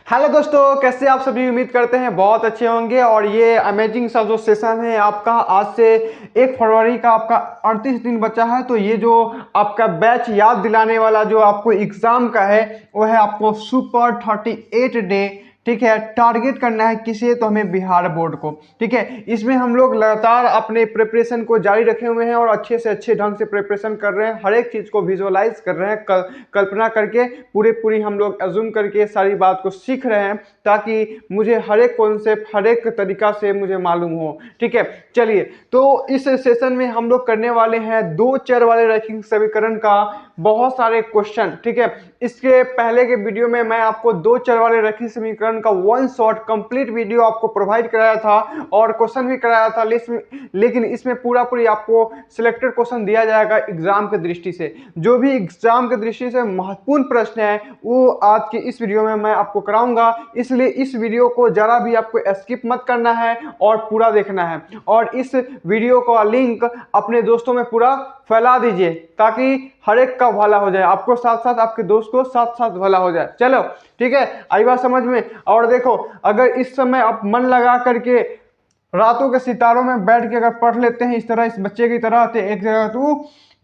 Hello दोस्तों, कैसे आप सभी। उम्मीद करते हैं बहुत अच्छे होंगे। और ये अमेजिंग सा जो सेशन है आपका, आज से 1 फरवरी का आपका 38 दिन बचा है। तो ये जो आपका बैच याद दिलाने वाला जो आपको एग्जाम का है वो है आपको सुपर 38 डे। ठीक है, टारगेट करना है किसे, तो हमें बिहार बोर्ड को। ठीक है, इसमें हम लोग लगातार अपने प्रिपरेशन को जारी रखे हुए हैं और अच्छे से अच्छे ढंग से प्रिपरेशन कर रहे हैं। हर एक चीज़ को विजुअलाइज कर रहे हैं, कल्पना करके पूरी हम लोग एज्यूम करके सारी बात को सीख रहे हैं, ताकि मुझे हर एक कॉन्सेप्ट हर एक तरीका से मुझे मालूम हो। ठीक है, चलिए, तो इस सेशन में हम लोग करने वाले हैं 2 चर वाले रैखिक समीकरण का बहुत सारे क्वेश्चन। ठीक है, इसके पहले के वीडियो में मैं आपको 2 चर वाले रैखिक समीकरण का 1 शॉट कंप्लीट वीडियो आपको प्रोवाइड कराया था और क्वेश्चन भी कराया था लिस्ट में। लेकिन इसमें पूरी आपको सिलेक्टेड क्वेश्चन दिया जाएगा एग्जाम की दृष्टि से। जो भी एग्जाम की दृष्टि से महत्वपूर्ण प्रश्न है वो आज के इस वीडियो में मैं आपको कराऊंगा। इसलिए इस वीडियो को जरा भी आपको स्किप मत करना है और पूरा देखना है। और इस वीडियो का लिंक अपने दोस्तों में पूरा फैला दीजिए, ताकि हर एक का भला हो जाए, आपको साथ साथ आपके दोस्त को साथ साथ भला हो जाए। चलो ठीक है, आई बात समझ में। और देखो, अगर इस समय आप मन लगा करके रातों के सितारों में बैठ के अगर पढ़ लेते हैं इस तरह, इस बच्चे की तरह, तो एक जगह तू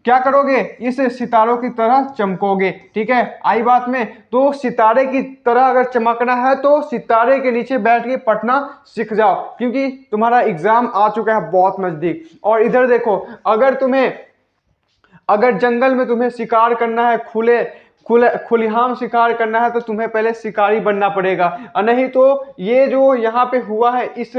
क्या करोगे, इस सितारों की तरह चमकोगे। ठीक है, आई बात में। तो सितारे की तरह अगर चमकना है तो सितारे के नीचे बैठ के पढ़ना सीख जाओ, क्योंकि तुम्हारा एग्जाम आ चुका है बहुत नजदीक। और इधर देखो, अगर जंगल में तुम्हें शिकार करना है, खुलेआम शिकार करना है, तो तुम्हें पहले शिकारी बनना पड़ेगा। और नहीं तो ये जो यहाँ पे हुआ है इस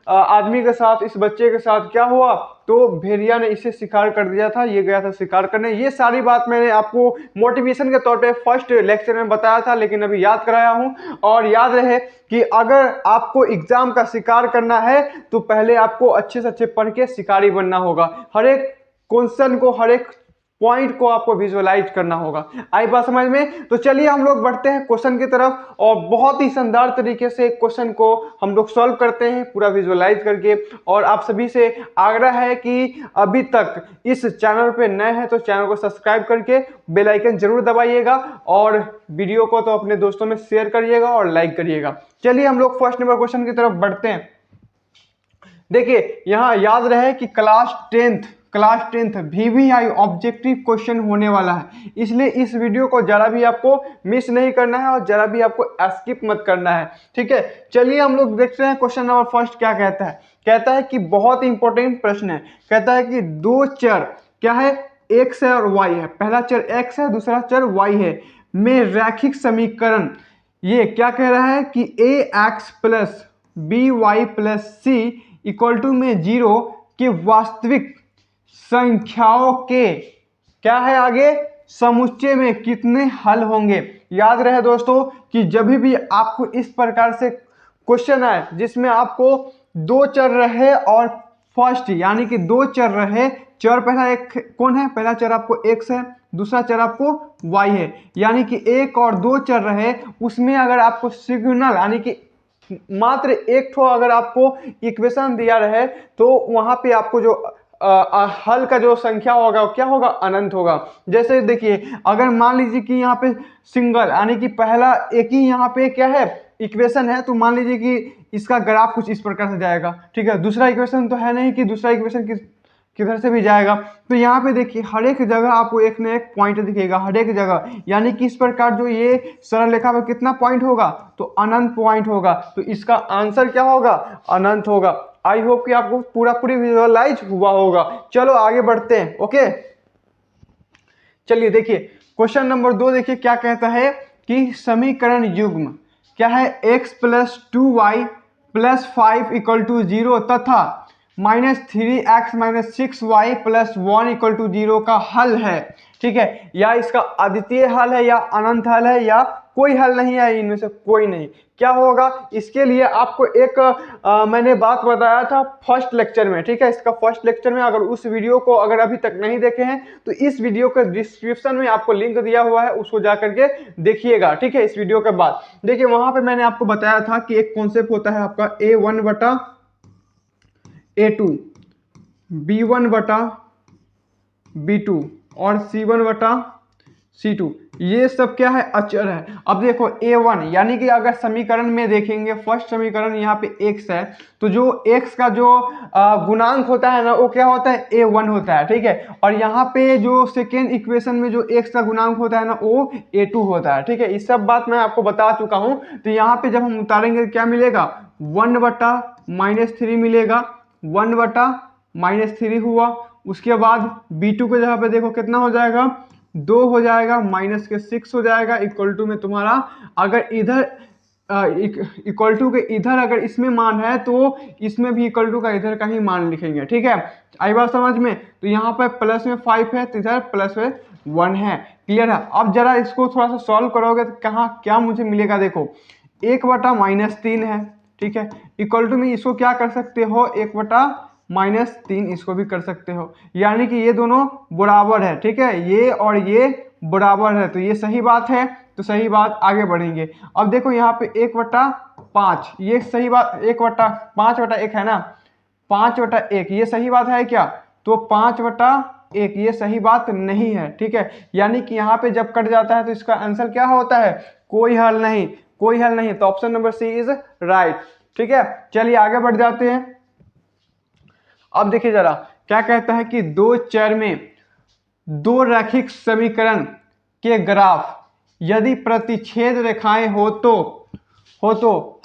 आदमी के साथ, इस बच्चे के साथ क्या हुआ, तो भेड़िया ने इसे शिकार कर दिया था, ये गया था शिकार करने। ये सारी बात मैंने आपको मोटिवेशन के तौर पे फर्स्ट लेक्चर में बताया था, लेकिन अभी याद कराया हूँ। और याद रहे कि अगर आपको एग्जाम का शिकार करना है तो पहले आपको अच्छे से अच्छे पढ़ के शिकारी बनना होगा। हर एक क्वेश्चन को, हर एक पॉइंट को आपको विजुअलाइज करना होगा। आई बात समझ में। तो चलिए हम लोग बढ़ते हैं क्वेश्चन की तरफ और बहुत ही शानदार तरीके से क्वेश्चन को हम लोग सॉल्व करते हैं पूरा विजुअलाइज करके। और आप सभी से आग्रह है कि अभी तक इस चैनल पे नए हैं तो चैनल को सब्सक्राइब करके बेल आइकन जरूर दबाइएगा और वीडियो को तो अपने दोस्तों में शेयर करिएगा और लाइक करिएगा। चलिए हम लोग फर्स्ट नंबर क्वेश्चन की तरफ बढ़ते हैं। देखिए, यहां याद रहे कि class tenth VVI objective question होने वाला है, इसलिए इस वीडियो को जरा भी आपको मिस नहीं करना है और जरा भी आपको स्किप मत करना है। ठीक है, चलिए हम लोग देखते हैं क्वेश्चन नंबर फर्स्ट क्या कहता है। कहता है कि बहुत इंपॉर्टेंट प्रश्न है। कहता है कि 2 चर क्या है, x है और y है। पहला चर x है, दूसरा चर y है, में रैखिक समीकरण। ये क्या कह रहा है कि ax plus by plus c equal to में 0 के वास्तविक संख्याओं के क्या है आगे, समुच्चय में कितने हल होंगे। याद रहे दोस्तों कि जब भी आपको इस प्रकार से क्वेश्चन आए जिसमें आपको 2 चर रहे और फर्स्ट यानी कि 2 चर रहे, चर पहला एक कौन है, पहला चर आपको x है, दूसरा चर आपको y है, यानी कि 1 और 2 चर रहे, उसमें अगर आपको सिग्नल यानी कि मात्र एक ठो अगर आपको इक्वेशन दिया रहे तो वहां पे आपको जो हल का जो संख्या होगा क्या होगा, अनंत होगा। जैसे देखिए, अगर मान लीजिए कि यहाँ पे सिंगल यानी कि पहला एक ही यहाँ पे क्या है इक्वेशन है, तो मान लीजिए कि इसका ग्राफ कुछ इस प्रकार से जाएगा। ठीक है, दूसरा इक्वेशन तो है नहीं कि दूसरा इक्वेशन किधर से भी जाएगा। तो यहाँ पे देखिए हर एक जगह आपको एक ना एक पॉइंट दिखेगा, हर एक जगह, यानी कि इस प्रकार जो ये सरल रेखा में कितना पॉइंट होगा, तो अनंत पॉइंट होगा। तो इसका आंसर क्या होगा, अनंत होगा। आई होप कि आपको पूरी विजुअलाइज हुआ होगा। चलो आगे बढ़ते हैं। ओके, चलिए देखिए क्वेश्चन नंबर 2 देखिए क्या कहता है कि समीकरण युग्म क्या है, x plus 2y plus 5 equal to 0 तथा -3x minus 6y plus 1 equal to 0 का हल है। ठीक है, या इसका अद्वितीय हल है या अनंत हल है या कोई हल नहीं है, इनमें से कोई नहीं। क्या होगा, इसके लिए आपको एक मैंने बात बताया था फर्स्ट लेक्चर में। ठीक है, इसका फर्स्ट लेक्चर में, अगर उस वीडियो को अगर अभी तक नहीं देखे हैं तो इस वीडियो के डिस्क्रिप्शन में आपको लिंक दिया हुआ है, उसको जा करके देखिएगा। ठीक है, इस वीडियो के बाद देखिए वहां पे मैंने आपको बताया था कि एक कॉन्सेप्ट होता है आपका A1 बटा A2, B1 बटा B2 और C1 बटा C2, ये सब क्या है, अचर है। अब देखो A1 यानी कि अगर समीकरण में देखेंगे, फर्स्ट समीकरण यहाँ पे x है, तो जो x का जो गुणांक होता है ना, वो क्या होता है, A1 होता है, ठीक है। और यहाँ पे जो सेकेंड इक्वेशन में जो x का गुणांक होता है ना, वो A2 होता है, ठीक है। इस सब बात मैं आपको बता चुका हूँ। तो यहाँ पे जब हम उतारेंगे क्या मिलेगा, 1/-3 मिलेगा, 1/-3 हुआ। उसके बाद B2 के जगह पे देखो कितना हो जाएगा, 2 हो जाएगा, -6 हो जाएगा, इक्वल टू में तुम्हारा अगर इधर इक्वल टू के इधर अगर इसमें मान है तो इसमें भी इक्वल टू का इधर का ही मान लिखेंगे, ठीक है। आई बात समझ में। तो यहाँ पर प्लस में 5 है तो इधर प्लस में 1 है। क्लियर है। अब जरा इसको थोड़ा सा सॉल्व करोगे तो कहाँ क्या मुझे मिलेगा, देखो 1/-3 है, ठीक है। इक्वल टू में इसको क्या कर सकते हो, 1/-3 इसको भी कर सकते हो, यानी कि ये दोनों बराबर है, ठीक है। ये और ये बराबर है, तो ये सही बात है। तो सही बात, आगे बढ़ेंगे। अब देखो यहाँ पे 1/5, ये सही बात, 5/1 है ना, 5/1 ये सही बात है क्या, तो 5/1 ये सही बात नहीं है, ठीक है। यानी कि यहाँ पे जब कट जाता है तो इसका आंसर क्या होता है, कोई हल नहीं, कोई हल नहीं। तो option number C is right, ठीक है। चलिए आगे बढ़ जाते हैं। अब देखिए जरा क्या कहता है कि दो चर में दो रैखिक समीकरण के ग्राफ यदि प्रतिच्छेद रेखाएं हो तो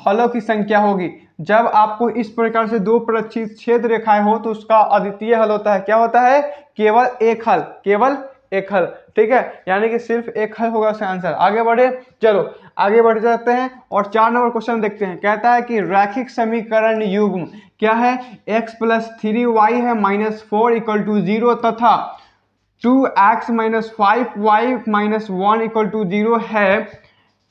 हलों की संख्या होगी। जब आपको इस प्रकार से दो प्रतिच्छेद रेखाएं हो तो उसका अद्वितीय हल होता है, क्या होता है, केवल एक हल, केवल एक हल, ठीक है। यानी कि सिर्फ एक हल होगा उसका आंसर। आगे बढ़े, चलो आगे बढ़ जाते हैं और 4 नंबर क्वेश्चन देखते हैं। कहता है कि रैखिक समीकरण युग्म क्या है, x + 3y है -4 = 0 तथा 2x - 5y - 1 = 0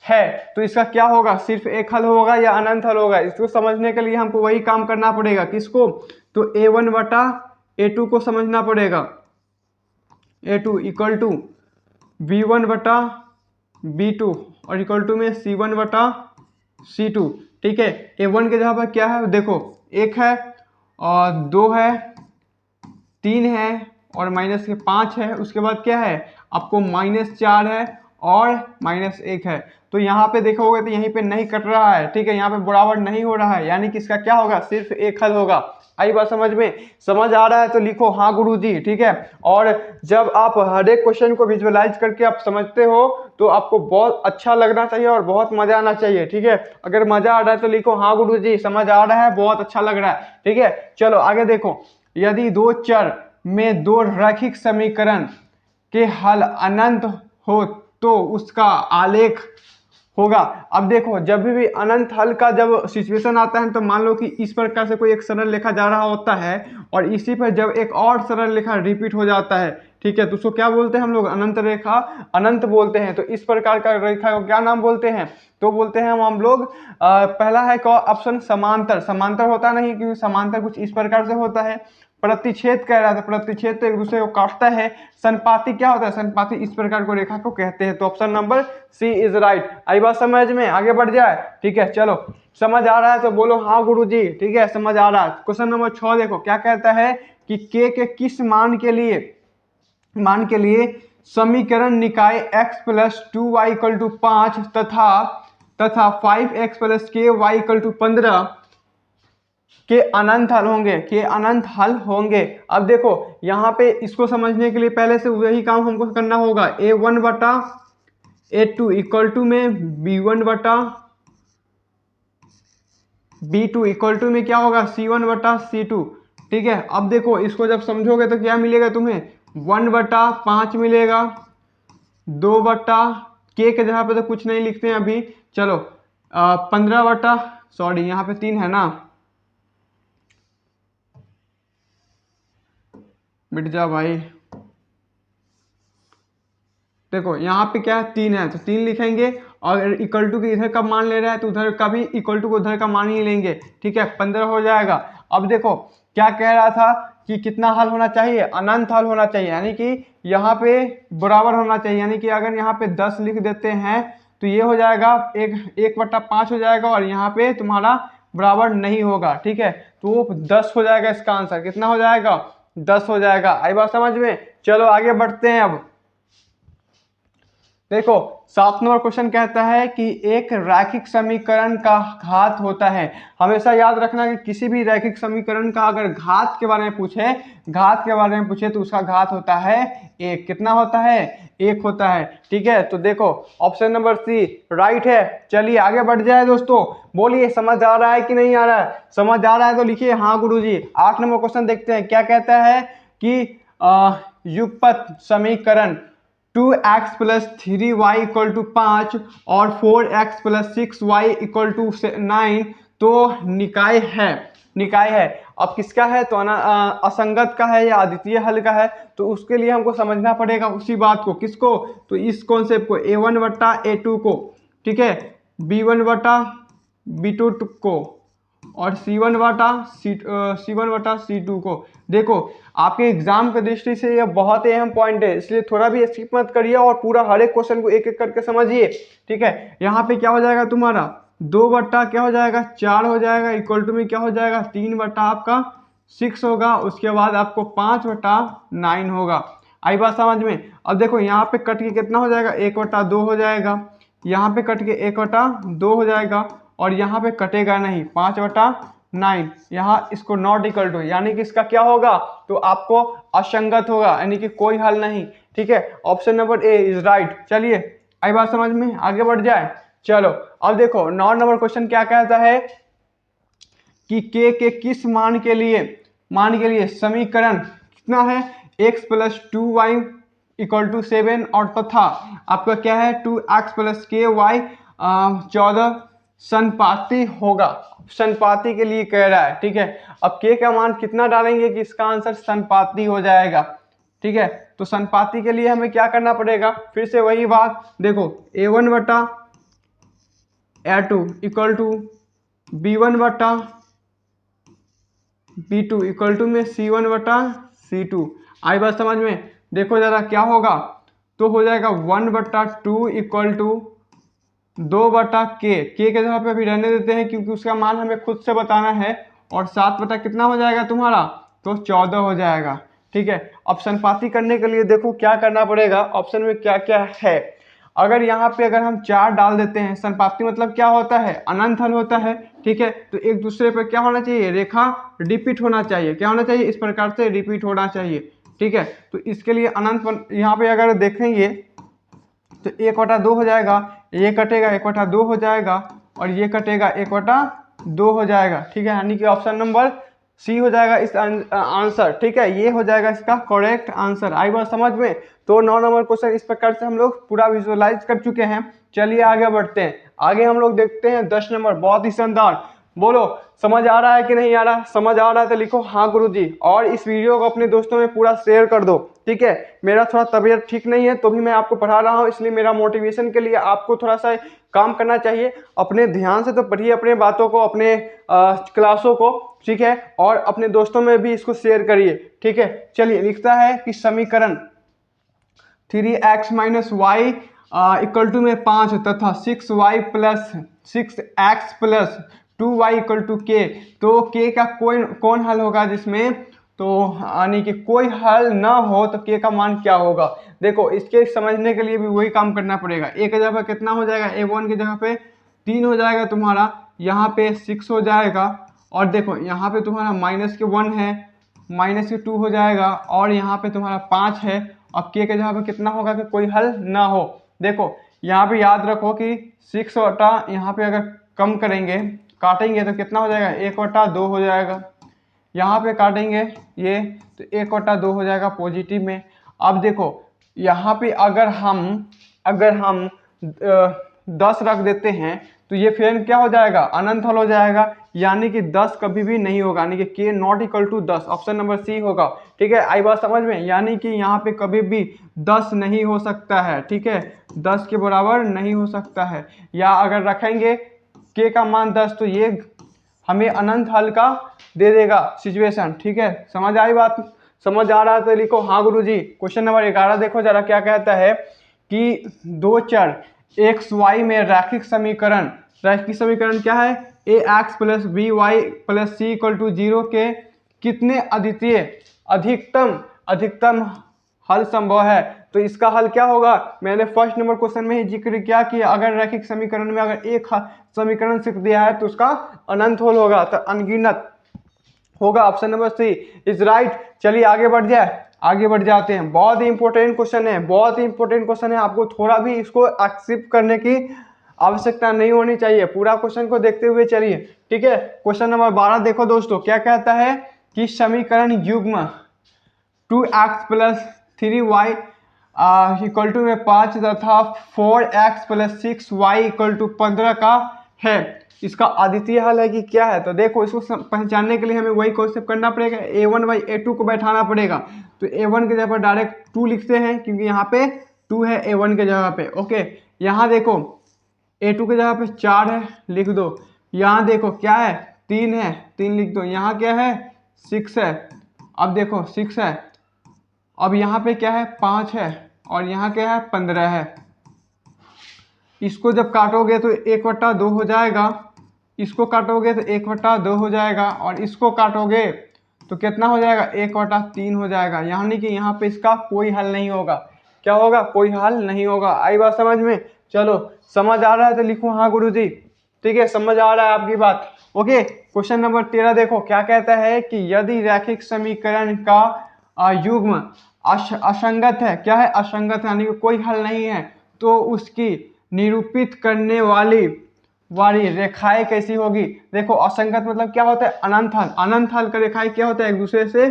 है। तो इसका क्या होगा, सिर्फ एक हल होगा या अनंत हल होगा। इसको समझने के लिए हमको वही काम करना पड़ेगा, किसको, तो A1/A2 को समझना पड़ेगा। A2 = B1/B2 और इक्वल टू में C1/C2, ठीक है। A1 के जगह पर क्या है, देखो 1 है और 2 है, 3 है और -5 है। उसके बाद क्या है, आपको -4 है और -1 है। तो यहाँ पे देखोगे तो यहीं पे नहीं कट रहा है, ठीक है, यहाँ पे बराबर नहीं हो रहा है, यानी कि इसका क्या होगा, सिर्फ एक हल होगा। आई बात समझ में, समझ आ रहा है तो लिखो हाँ गुरुजी, ठीक है। और जब आप हर एक क्वेश्चन को विजुअलाइज करके आप समझते हो तो आपको बहुत अच्छा लगना चाहिए और बहुत मजा आना चाहिए, ठीक है। अगर मजा आ रहा है तो लिखो हाँ गुरुजी, समझ आ रहा है, बहुत अच्छा लग रहा है, ठीक है। चलो आगे देखो, यदि दो चर में दो रैखिक समीकरण के हल अनंत हो तो उसका आलेख होगा। अब देखो जब भी अनंत हल का जब सिचुएशन आता है तो मान लो कि इस प्रकार से कोई एक सरल रेखा जा रहा होता है और इसी पर जब एक और सरल रेखा रिपीट हो जाता है, ठीक है, तो उसको क्या बोलते हैं हम लोग, अनंत रेखा, अनंत बोलते हैं। तो इस प्रकार का रेखा को क्या नाम बोलते हैं, तो बोलते हैं हम लोग पहला है ऑप्शन समांतर। समांतर होता नहीं, क्योंकि समांतर कुछ इस प्रकार से होता है। प्रतिच्छेद कह रहा था, प्रतिच्छेद तो एक दूसरे को काटता है। संपाति क्या होता है, संपाति इस प्रकार को रेखा को कहते हैं। तो option number C is right. आई बात समझ में, आगे बढ़ जाए, ठीक है। चलो समझ आ रहा है तो बोलो हाँ गुरुजी, ठीक है, समझ आ रहा है। क्वेश्चन नंबर 6 देखो क्या कहता है कि के किस मान के लिए समीकरण निकाय x + 2y = 5 तथा 5x + ky = 15 के अनंत हल होंगे। अब देखो यहाँ पे इसको समझने के लिए पहले से वही काम हमको करना होगा। A1/A2 इक्वल टू में B1/B2 इक्वल टू में क्या होगा, C1/C2, ठीक है। अब देखो इसको जब समझोगे तो क्या मिलेगा तुम्हें, 1/5 मिलेगा, 2 के जगह पे तो कुछ नहीं लिखते हैं अभी, चलो 15 सॉरी यहाँ पे 3 है ना, मिट जा भाई। देखो यहाँ पे क्या है, 3 है तो 3 लिखेंगे और इक्वल टू के इधर का मान ले रहा है तो उधर का भी इक्वल टू को उधर का मान ही लेंगे, ठीक है, 15 हो जाएगा। अब देखो क्या कह रहा था कि कितना हल होना चाहिए, अनंत हल होना चाहिए, यानी कि यहाँ पे बराबर होना चाहिए। यानी कि अगर यहाँ पे 10 लिख देते हैं तो ये हो जाएगा 1/5 हो जाएगा और यहाँ पे तुम्हारा बराबर नहीं होगा, ठीक है। तो 10 हो जाएगा, इसका आंसर कितना हो जाएगा, 10 हो जाएगा। आई बात समझ में। चलो आगे बढ़ते हैं। अब देखो 7 नंबर क्वेश्चन कहता है कि एक रैखिक समीकरण का घात होता है। हमेशा याद रखना कि किसी भी रैखिक समीकरण का अगर घात के बारे में पूछे तो उसका घात होता है एक। कितना होता है? एक होता है। ठीक है, तो देखो ऑप्शन नंबर सी राइट है। चलिए आगे बढ़ जाए दोस्तों, बोलिए समझ आ रहा है कि नहीं आ रहा है? समझ आ रहा है तो लिखिए हाँ गुरुजी। 8 नंबर क्वेश्चन देखते हैं, क्या कहता है कि युगपत समीकरण 2x plus 3y equal to 5 और 4x plus 6y equal to 9 तो निकाय है। अब किसका है? तो असंगत का है या अद्वितीय हल का है? तो उसके लिए हमको समझना पड़ेगा उसी बात को। किसको? तो इस कॉन्सेप्ट को a1 बट्टा a2 को, ठीक है, b1 बटा b2 को और C1 बटा C2 को। देखो आपके एग्जाम की दृष्टि से यह बहुत ही अहम पॉइंट है, इसलिए थोड़ा भी स्किप मत करिए और पूरा हर एक क्वेश्चन को एक एक करके समझिए। ठीक है, यहाँ पे क्या हो जाएगा तुम्हारा 2 बट्टा क्या हो जाएगा 4 हो जाएगा, इक्वल टू में क्या हो जाएगा 3 बट्टा आपका 6 होगा, उसके बाद आपको 5 बटा 9 होगा। आई बात समझ में? अब देखो यहाँ पे कट के कितना हो जाएगा 1 बटा 2 हो जाएगा, यहाँ पे कट के 1 बटा 2 हो जाएगा और यहाँ पे कटेगा नहीं 5 बटा 9। यहाँ इसको नॉट इक्वल टू यानी कि इसका क्या होगा? तो आपको असंगत होगा, यानी कि कोई हल नहीं। ठीक है, option number A is right. चलिए आई बात समझ में, आगे बढ़ जाए। चलो अब देखो 9 नंबर क्वेश्चन क्या कहता है कि के किस मान के लिए समीकरण कितना है x plus 2y equal to 7 और तथा आपका क्या है 2x प्लस के वाई 14 संपाती होगा। संपाती के लिए कह रहा है। ठीक है, अब के का मान कितना डालेंगे कि इसका आंसर संपाती हो जाएगा। ठीक है, तो संपाती के लिए हमें क्या करना पड़ेगा? फिर से वही बात, देखो a1 बटा a2 इक्वल टू b1 बटा b2 इक्वल टू में c1 बटा c2। आई बात समझ में? देखो जरा क्या होगा, तो हो जाएगा 1 बटा 2 इक्वल टू 2 बटा के जगह पे अभी रहने देते हैं क्योंकि उसका मान हमें खुद से बताना है, और 7 बटा कितना हो जाएगा तुम्हारा? तो 14 हो जाएगा। ठीक है, अब संपाती करने के लिए देखो क्या करना पड़ेगा, ऑप्शन में क्या क्या है। अगर यहाँ पे अगर हम 4 डाल देते हैं, संपाती मतलब क्या होता है? अनंत हल होता है। ठीक है, तो एक दूसरे पर क्या होना चाहिए? रेखा रिपीट होना चाहिए। क्या होना चाहिए? इस प्रकार से रिपीट होना चाहिए। ठीक है, तो इसके लिए अनंत यहाँ पे अगर देखेंगे तो 1/2 हो जाएगा, ये कटेगा 1/2 हो जाएगा और ये कटेगा 1/2 हो जाएगा। ठीक है, यानी कि ऑप्शन नंबर सी हो जाएगा इस आंसर। ठीक है, ये हो जाएगा इसका करेक्ट आंसर। आई बात समझ में? तो 9 नंबर क्वेश्चन इस प्रकार से हम लोग पूरा विजुअलाइज कर चुके हैं। चलिए आगे बढ़ते हैं, आगे हम लोग देखते हैं 10 नंबर। बहुत ही शानदार, बोलो समझ आ रहा है कि नहीं आ रहा? समझ आ रहा है तो लिखो हाँ गुरुजी, और इस वीडियो को अपने दोस्तों में पूरा शेयर कर दो। ठीक है, मेरा थोड़ा तबीयत ठीक नहीं है तो भी मैं आपको पढ़ा रहा हूँ, इसलिए मेरा मोटिवेशन के लिए आपको थोड़ा सा काम करना चाहिए। अपने ध्यान से तो पढ़िए अपने बातों को, अपने क्लासों को। ठीक है, और अपने दोस्तों में भी इसको शेयर करिए। ठीक है, चलिए लिखता है कि समीकरण 3x minus Y equal to में 5 तथा 6y plus 6x plus 2y equal to के। तो के का कौन हल होगा जिसमें, तो यानी कि कोई हल ना हो तो के का मान क्या होगा? देखो इसके समझने के लिए भी वही काम करना पड़ेगा। एक जगह पे कितना हो जाएगा? a1 की जगह पे 3 हो जाएगा तुम्हारा, यहाँ पे 6 हो जाएगा, और देखो यहाँ पे तुम्हारा माइनस के 1 है, माइनस के 2 हो जाएगा, और यहाँ पे तुम्हारा 5 है। अब के जगह पे कितना होगा कि कोई हल ना हो? देखो यहाँ पे याद रखो कि 6 बटा यहाँ पे अगर कम करेंगे काटेंगे तो कितना हो जाएगा? 1/2 हो जाएगा। यहाँ पे काटेंगे ये तो 1/2 हो जाएगा पॉजिटिव में। अब देखो यहाँ पे अगर हम 10 रख देते हैं तो ये फिर क्या हो जाएगा? अनंत हल हो जाएगा, यानी कि 10 कभी भी नहीं होगा, यानी कि K not equal to 10। Option number C होगा। ठीक है, आई बात समझ में? यानी कि यहाँ पे कभी भी 10 नहीं हो सकता है। ठीक है, 10 के बराबर नहीं हो सकता है, या अगर रखेंगे के का मान 10 तो ये हमें अनंत हल का दे देगा सिचुएशन। ठीक है, समझ आई बात? समझ आ रहा है तो लिखो हाँ गुरुजी। क्वेश्चन नंबर 11 देखो जरा क्या कहता है कि दो चर एक्स वाई में रैखिक समीकरण क्या है? A X plus B Y plus C equal to 0 के कितने अधिकतम हल संभव है। तो इसका हल क्या होगा, मैंने फर्स्ट नंबर क्वेश्चन में ही जिक्र किया कि अगर रैखिक समीकरण में अगर एक समीकरण सिर्फ दिया है तो उसका अनंत हल होगा, तो अनगिनत होगा। Option number C is right. चलिए आगे बढ़ जाते हैं। बहुत ही इंपॉर्टेंट क्वेश्चन है, बहुत ही इंपॉर्टेंट क्वेश्चन है। आपको थोड़ा भी इसको एक्सेप्ट करने की आवश्यकता नहीं होनी चाहिए, पूरा क्वेश्चन को देखते हुए चलिए, ठीक है। क्वेश्चन नंबर 12 देखो दोस्तों, क्या कहता है कि समीकरण युग्म 2x plus 3y equal to में 5 तथा 4x plus 6y equal to 15 का है, इसका अद्वितीय हल है कि क्या है। तो देखो इसको पहचानने के लिए हमें वही कॉन्सेप्ट करना पड़ेगा, a1 बाई a2 को बैठाना पड़ेगा। तो a1 की जगह पर डायरेक्ट 2 लिखते हैं क्योंकि यहाँ पे 2 है a1 के जगह पे। ओके, यहाँ देखो a2 की जगह पे 4 है, लिख दो। यहाँ देखो क्या है, 3 है, 3 लिख दो। यहाँ क्या है, 6 है। अब देखो 6 है, अब यहाँ पे क्या है, 5 है, और यहाँ क्या है, 15 है। इसको जब काटोगे तो 1/2 हो जाएगा, इसको काटोगे तो 1/2 हो जाएगा, और इसको काटोगे तो कितना हो जाएगा, 1/3 हो जाएगा। यानी कि यहाँ पे इसका कोई हल नहीं होगा। क्या होगा, कोई हल नहीं होगा। आई बात समझ में? चलो, समझ आ रहा है तो लिखो हाँ गुरुजी, ठीक है, समझ आ रहा है आपकी बात। ओके, क्वेश्चन नंबर 13 देखो, क्या कहता है कि यदि रैखिक समीकरण का युग्म असंगत है, क्या है, असंगत है, यानी कि कोई हल नहीं है, तो उसकी निरूपित करने वाली रेखाएं कैसी होगी। देखो असंगत मतलब क्या होता है, अनंत हल। अनंत हल का रेखाएं क्या होता है, एक दूसरे से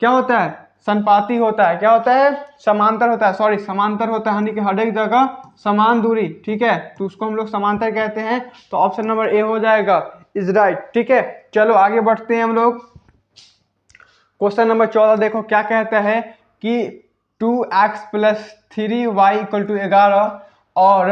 क्या होता है, संपाती होता है। क्या होता है, समांतर होता है, सॉरी समांतर होता है, यानी कि हर एक जगह समान दूरी, ठीक है, तो उसको हम लोग समांतर कहते हैं। तो ऑप्शन नंबर ए हो जाएगा, इज राइट, ठीक है। चलो आगे बढ़ते हैं हम लोग। क्वेश्चन नंबर 14 देखो, क्या कहता है कि 2x plus 3y equal to 11 और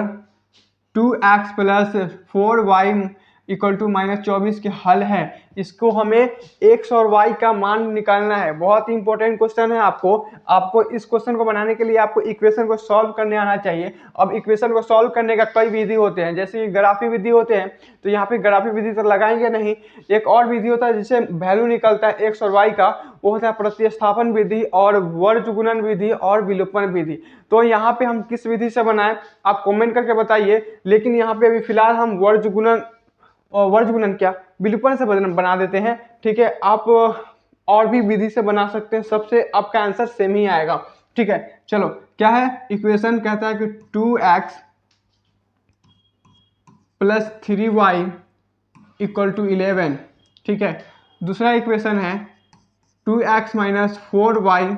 2x plus 4y equal to -24 के हल है। इसको हमें x और y का मान निकालना है। बहुत ही इंपॉर्टेंट क्वेश्चन है। आपको इस क्वेश्चन को बनाने के लिए आपको इक्वेशन को सॉल्व करने आना चाहिए। अब इक्वेशन को सॉल्व करने का कई विधि होते हैं, जैसे ग्राफी विधि होते हैं, तो यहाँ पे ग्राफी विधि तो लगाएंगे नहीं। एक और विधि होता है जिससे वैल्यू निकलता है x और y का, वो होता है प्रतिस्थापन विधि और वर्ग गुणन विधि और विलोपन विधि। तो यहाँ पे हम किस विधि से बनाएं, आप कमेंट करके बताइए। लेकिन यहाँ पे अभी फिलहाल हम वर्ग गुणन क्या, विलोपन से बना देते हैं, ठीक है। आप और भी विधि से बना सकते हैं, सबसे आपका आंसर सेम ही आएगा, ठीक है। चलो क्या है, इक्वेशन कहता है कि 2x plus 3y equal to 11, ठीक है। दूसरा इक्वेशन है 2x minus 4y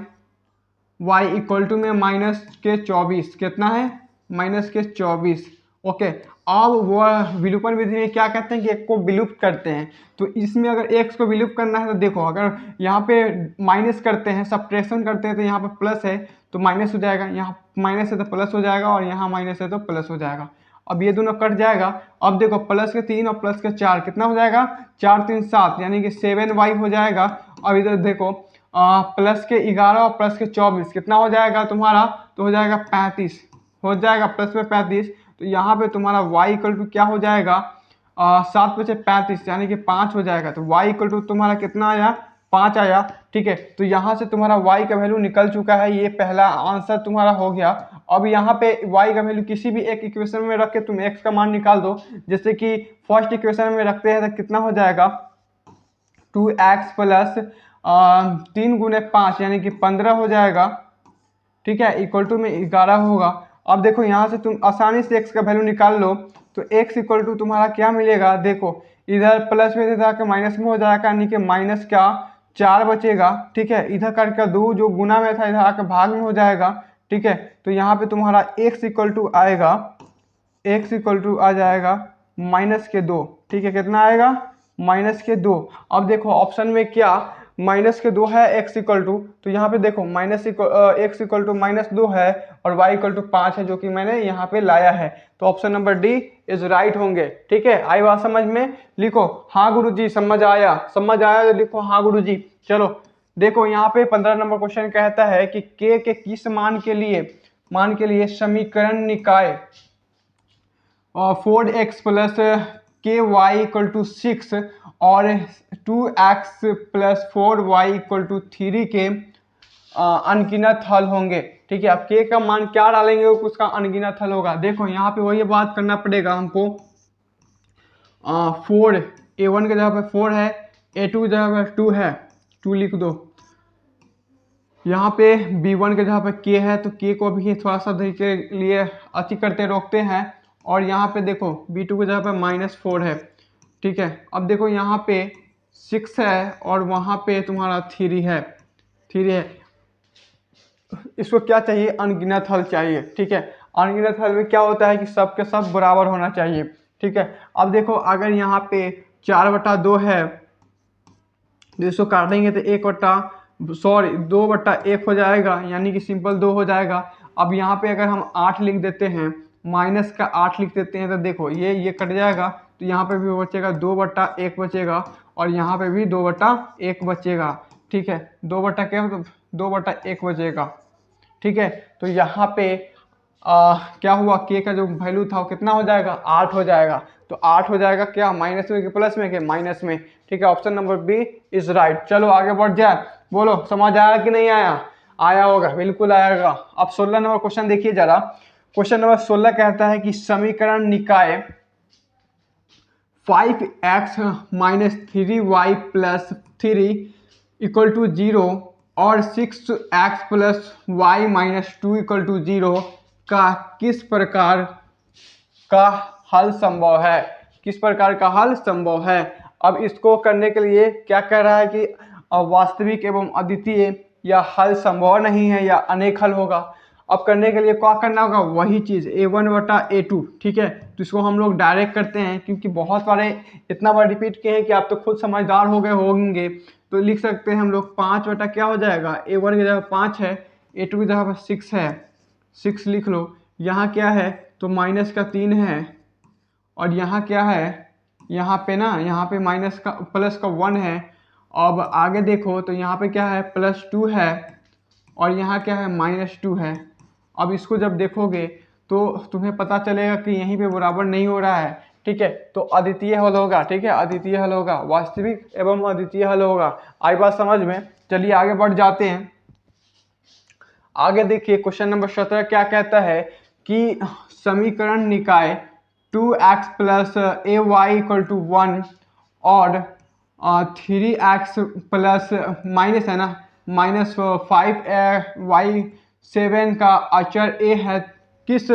equal to में -24, कितना है, -24। ओके, अब वह विलोपन विधि में क्या कहते हैं कि एक को विलुप्त करते हैं। तो इसमें अगर x को विलुप्त करना है तो देखो, अगर यहाँ पे माइनस करते हैं, सब्ट्रैक्शन करते हैं, तो यहाँ पे प्लस है तो माइनस हो जाएगा, यहाँ माइनस है तो प्लस हो जाएगा, और यहाँ माइनस है तो प्लस हो जाएगा। अब ये दोनों कट जाएगा। अब देखो प्लस के 3 और प्लस के 4 कितना हो जाएगा, 4 3 7, यानी कि 7y हो जाएगा। अब इधर देखो प्लस के 11 और प्लस के 24 कितना हो जाएगा तुम्हारा, तो हो जाएगा 35, हो जाएगा प्लस में 35। तो यहाँ पे तुम्हारा y इक्वल टू क्या हो जाएगा, 7 बचे 35, यानी कि 5 हो जाएगा। तो y इक्वल टू तुम्हारा कितना आया, 5 आया, ठीक है। तो यहाँ से तुम्हारा y का वैल्यू निकल चुका है, ये पहला आंसर तुम्हारा हो गया। अब यहाँ पे y का वैल्यू किसी भी एक इक्वेशन में रख के तुम x का मान निकाल दो। जैसे कि फर्स्ट इक्वेशन में रखते हैं तो कितना हो जाएगा, 2x प्लस 3 गुने 5 यानी कि 15 हो जाएगा, ठीक है, इक्वल टू में 11 होगा। अब देखो यहाँ से तुम आसानी से x का वैल्यू निकाल लो, तो x इक्वल टू तुम्हारा क्या मिलेगा, देखो इधर प्लस में इधर आकर माइनस में हो जाएगा, यानी कि माइनस क्या 4 बचेगा, ठीक है। इधर करके 2 जो गुना में था इधर आकर भाग में हो जाएगा, ठीक है। तो यहाँ पे तुम्हारा x इक्वल टू आएगा, x इक्वल टू आ जाएगा -2, ठीक है, कितना आएगा, -2। अब देखो ऑप्शन में क्या -2 है, x इक्वल टू, तो यहाँ पे देखो x इक्वल टू -2 है और y इक्वल टू 5 है, जो कि मैंने यहाँ पे लाया है। तो option number D is right होंगे, ठीक है। आई बात समझ में, लिखो हाँ गुरुजी, समझ आया तो लिखो हाँ गुरुजी। चलो देखो यहाँ पे 15 नंबर क्वेश्चन कहता है कि k के किस मान के लिए समीकरण निकाय 4x plus KY equal to 6 और 2x plus 4y equal to 3 के अनगिनत हल होंगे। ठीक है, अब के का मान क्या डालेंगे वो उसका अनगिनत हल होगा। देखो यहाँ पे वही बात करना पड़ेगा हमको। 4 A1 के जगह पे 4 है, A2 की जगह पे 2 है, 2 लिख दो। यहाँ पे B1 के जगह पे K है तो K को भी थोड़ा सा देर के लिए अति करते रोकते हैं। और यहाँ पे देखो B2 की जगह पे -4 है। ठीक है, अब देखो यहाँ पे 6 है और वहाँ पे तुम्हारा 3 है। 3 है, इसको क्या चाहिए? अनगिनत हल चाहिए। ठीक है, अनगिनत हल में क्या होता है कि सब के सब बराबर होना चाहिए। ठीक है, अब देखो अगर यहाँ पे 4/2 है तो इसको काटेंगे तो 2/1 हो जाएगा, यानी कि सिंपल 2 हो जाएगा। अब यहाँ पे अगर हम 8 लिख देते हैं, -8 लिख देते हैं तो देखो ये कट जाएगा, तो यहाँ पे भी बचेगा 2/1 बचेगा और यहाँ पे भी 2/1 बचेगा। ठीक है, 2/1 बचेगा। ठीक है, तो यहाँ पे क्या हुआ, के का जो वैल्यू था वो कितना हो जाएगा? 8 हो जाएगा। तो 8 हो जाएगा क्या? माइनस में कि प्लस में? के माइनस में। ठीक है, option number B is right. चलो आगे बढ़ जाए, बोलो समझ आया कि नहीं आया? आया होगा, बिल्कुल आएगा। अब 16 नंबर क्वेश्चन देखिए जरा। क्वेश्चन नंबर 16 कहता है कि समीकरण निकाय 5x - 3y + 3 = 0 और 6x + y - 2 = 0 का किस प्रकार का हल संभव है? किस प्रकार का हल संभव है? अब इसको करने के लिए क्या कह रहा है कि वास्तविक एवं अद्वितीय या हल संभव नहीं है या अनेक हल होगा। अब करने के लिए क्या करना होगा? वही चीज़ A1/A2। ठीक है, तो इसको हम लोग डायरेक्ट करते हैं क्योंकि बहुत बारे इतना बार रिपीट किए हैं कि आप तो खुद समझदार हो गए होंगे। तो लिख सकते हैं हम लोग 5 क्या हो जाएगा? A1 की जगह 5 है, A2 की जगह पर 6 है, 6 लिख लो। यहाँ क्या है? तो -3 है और यहाँ क्या है? यहाँ पे ना, यहाँ पे +1 है। अब आगे देखो तो यहाँ पे क्या है? +2 है और यहाँ क्या है? -2 है। अब इसको जब देखोगे तो तुम्हें पता चलेगा कि यहीं पे बराबर नहीं हो रहा है। ठीक है, तो अद्वितीय हल होगा। ठीक है, अद्वितीय हल होगा, वास्तविक एवं अद्वितीय हल होगा। आई बात समझ में? चलिए आगे बढ़ जाते हैं। आगे देखिए क्वेश्चन नंबर 17 क्या कहता है कि समीकरण निकाय 2x + ay = 1 और 3x प्लस माइनस है ना -5y7 का अचर a है, किस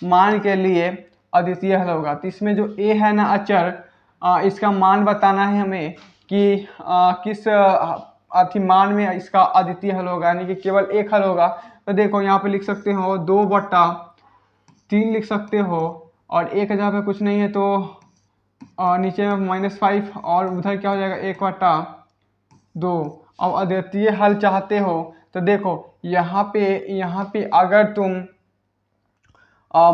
मान के लिए अद्वितीय हल होगा? तो इसमें जो a है ना अचर, इसका मान बताना है हमें कि किस मान में इसका अद्वितीय हल होगा, यानी कि केवल एक हल होगा। तो देखो यहाँ पे लिख सकते हो 2/3 लिख सकते हो और एक जगह पे कुछ नहीं है तो नीचे में -5 और उधर क्या हो जाएगा? 1/2। अब अद्वितीय हल चाहते हो तो देखो यहाँ पे अगर तुम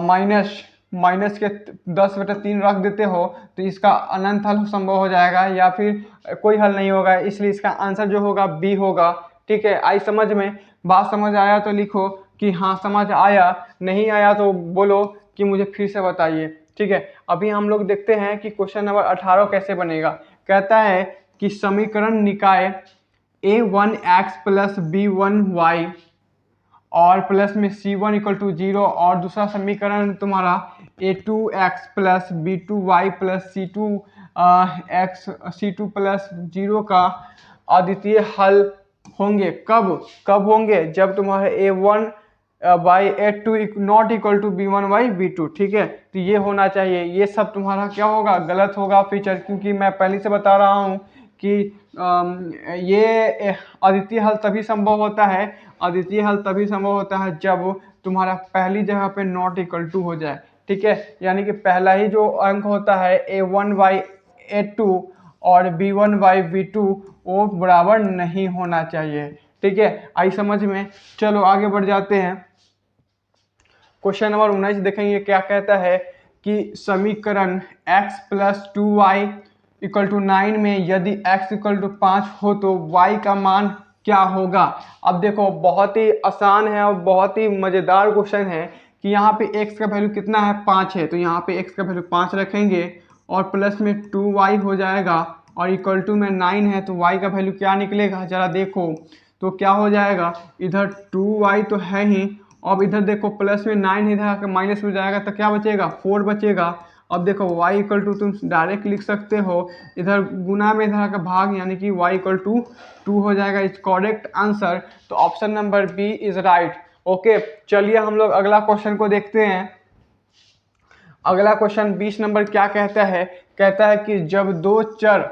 माइनस के 10/3 रख देते हो तो इसका अनंत हल संभव हो जाएगा या फिर कोई हल नहीं होगा, इसलिए इसका आंसर जो होगा बी होगा। ठीक है, आई समझ में? बात समझ आया तो लिखो कि हाँ समझ आया, नहीं आया तो बोलो कि मुझे फिर से बताइए। ठीक है, अभी हम लोग देखते हैं कि क्वेश्चन नंबर 18 कैसे बनेगा। कहता है कि समीकरण निकाय a1x + b1y और प्लस में c1 = 0 और दूसरा समीकरण तुम्हारा a2x + b2y + c2 + 0 का अद्वितीय हल होंगे। कब होंगे? जब तुम्हारे a1/a2 not equal to b1/b2। ठीक है, तो ये होना चाहिए। ये सब तुम्हारा क्या होगा? गलत होगा फीचर, क्योंकि मैं पहले से बता रहा हूँ कि ये अद्वितीय हल तभी संभव होता है, अद्वितीय हल तभी संभव होता है जब तुम्हारा पहली जगह पे नॉट इक्वल टू हो जाए। ठीक है, यानी कि पहला ही जो अंक होता है a1/a2 और b1/b2 वो बराबर नहीं होना चाहिए। ठीक है, आई समझ में? चलो आगे बढ़ जाते हैं। क्वेश्चन नंबर 19 देखेंगे क्या कहता है कि समीकरण x + 2y = 9 में यदि x = 5 हो तो y का मान क्या होगा? अब देखो बहुत ही आसान है और बहुत ही मज़ेदार क्वेश्चन है कि यहाँ पे x का वैल्यू कितना है? 5 है, तो यहाँ पे x का वैल्यू 5 रखेंगे और प्लस में 2y हो जाएगा और इक्वल टू में 9 है, तो y का वैल्यू क्या निकलेगा? जरा देखो तो क्या हो जाएगा, इधर 2y तो है ही, अब इधर देखो प्लस में 9 इधर आकर माइनस में जाएगा तो क्या बचेगा, 4 बचेगा। अब देखो y इक्वल टू तुम डायरेक्ट लिख सकते हो, इधर गुना में इधर आकर भाग, यानी कि y इक्वल टू 2 हो जाएगा। इज करेक्ट आंसर, तो option number B is right. Okay, चलिए हम लोग अगला क्वेश्चन को देखते हैं। अगला क्वेश्चन 20 नंबर क्या कहता है, कहता है कि जब दो चर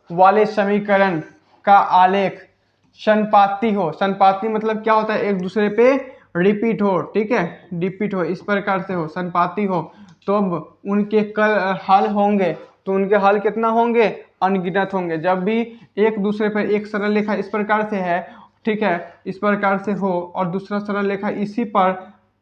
वाले समीकरण का आलेख संपाती हो, संपाती मतलब क्या होता है, एक दूसरे पे रिपीट हो, ठीक है, रिपीट हो, इस प्रकार से हो, संपाती हो, तो अब उनके हल होंगे, तो उनके हल कितना होंगे, अनगिनत होंगे। जब भी एक दूसरे पर एक सरल रेखा इस प्रकार से है, ठीक है, इस प्रकार से हो, और दूसरा सरल रेखा इसी पर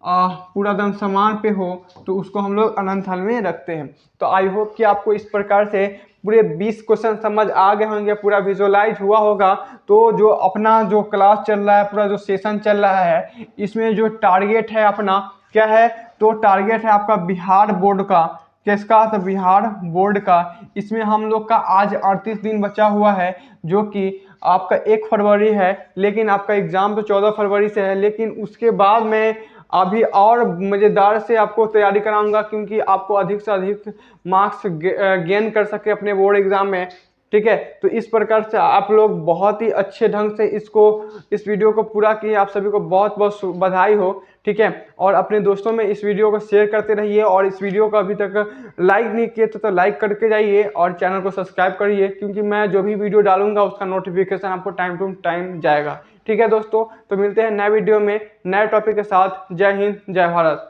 पूरा दम समान पे हो, तो उसको हम लोग अनंत हल में रखते हैं। तो आई होप कि आपको इस प्रकार से पूरे 20 क्वेश्चन समझ आ गए होंगे, पूरा विजुअलाइज हुआ होगा। तो जो अपना जो क्लास चल रहा है, पूरा जो सेशन चल रहा है, इसमें जो टारगेट है अपना क्या है, तो टारगेट है आपका बिहार बोर्ड का, किसका, तो बिहार बोर्ड का। इसमें हम लोग का आज 38 दिन बचा हुआ है, जो कि आपका 1 फरवरी है, लेकिन आपका एग्जाम तो 14 फरवरी से है। लेकिन उसके बाद मैं अभी और मज़ेदार से आपको तैयारी कराऊंगा, क्योंकि आपको अधिक से अधिक मार्क्स गेन कर सके अपने बोर्ड एग्जाम में, ठीक है। तो इस प्रकार से आप लोग बहुत ही अच्छे ढंग से इस वीडियो को पूरा किए। आप सभी को बहुत बहुत बधाई हो, ठीक है। और अपने दोस्तों में इस वीडियो को शेयर करते रहिए, और इस वीडियो को अभी तक लाइक नहीं किए तो लाइक करके जाइए, और चैनल को सब्सक्राइब करिए, क्योंकि मैं जो भी वीडियो डालूंगा उसका नोटिफिकेशन आपको टाइम टू टाइम जाएगा, ठीक है दोस्तों। तो मिलते हैं नए वीडियो में नए टॉपिक के साथ। जय हिंद, जय भारत।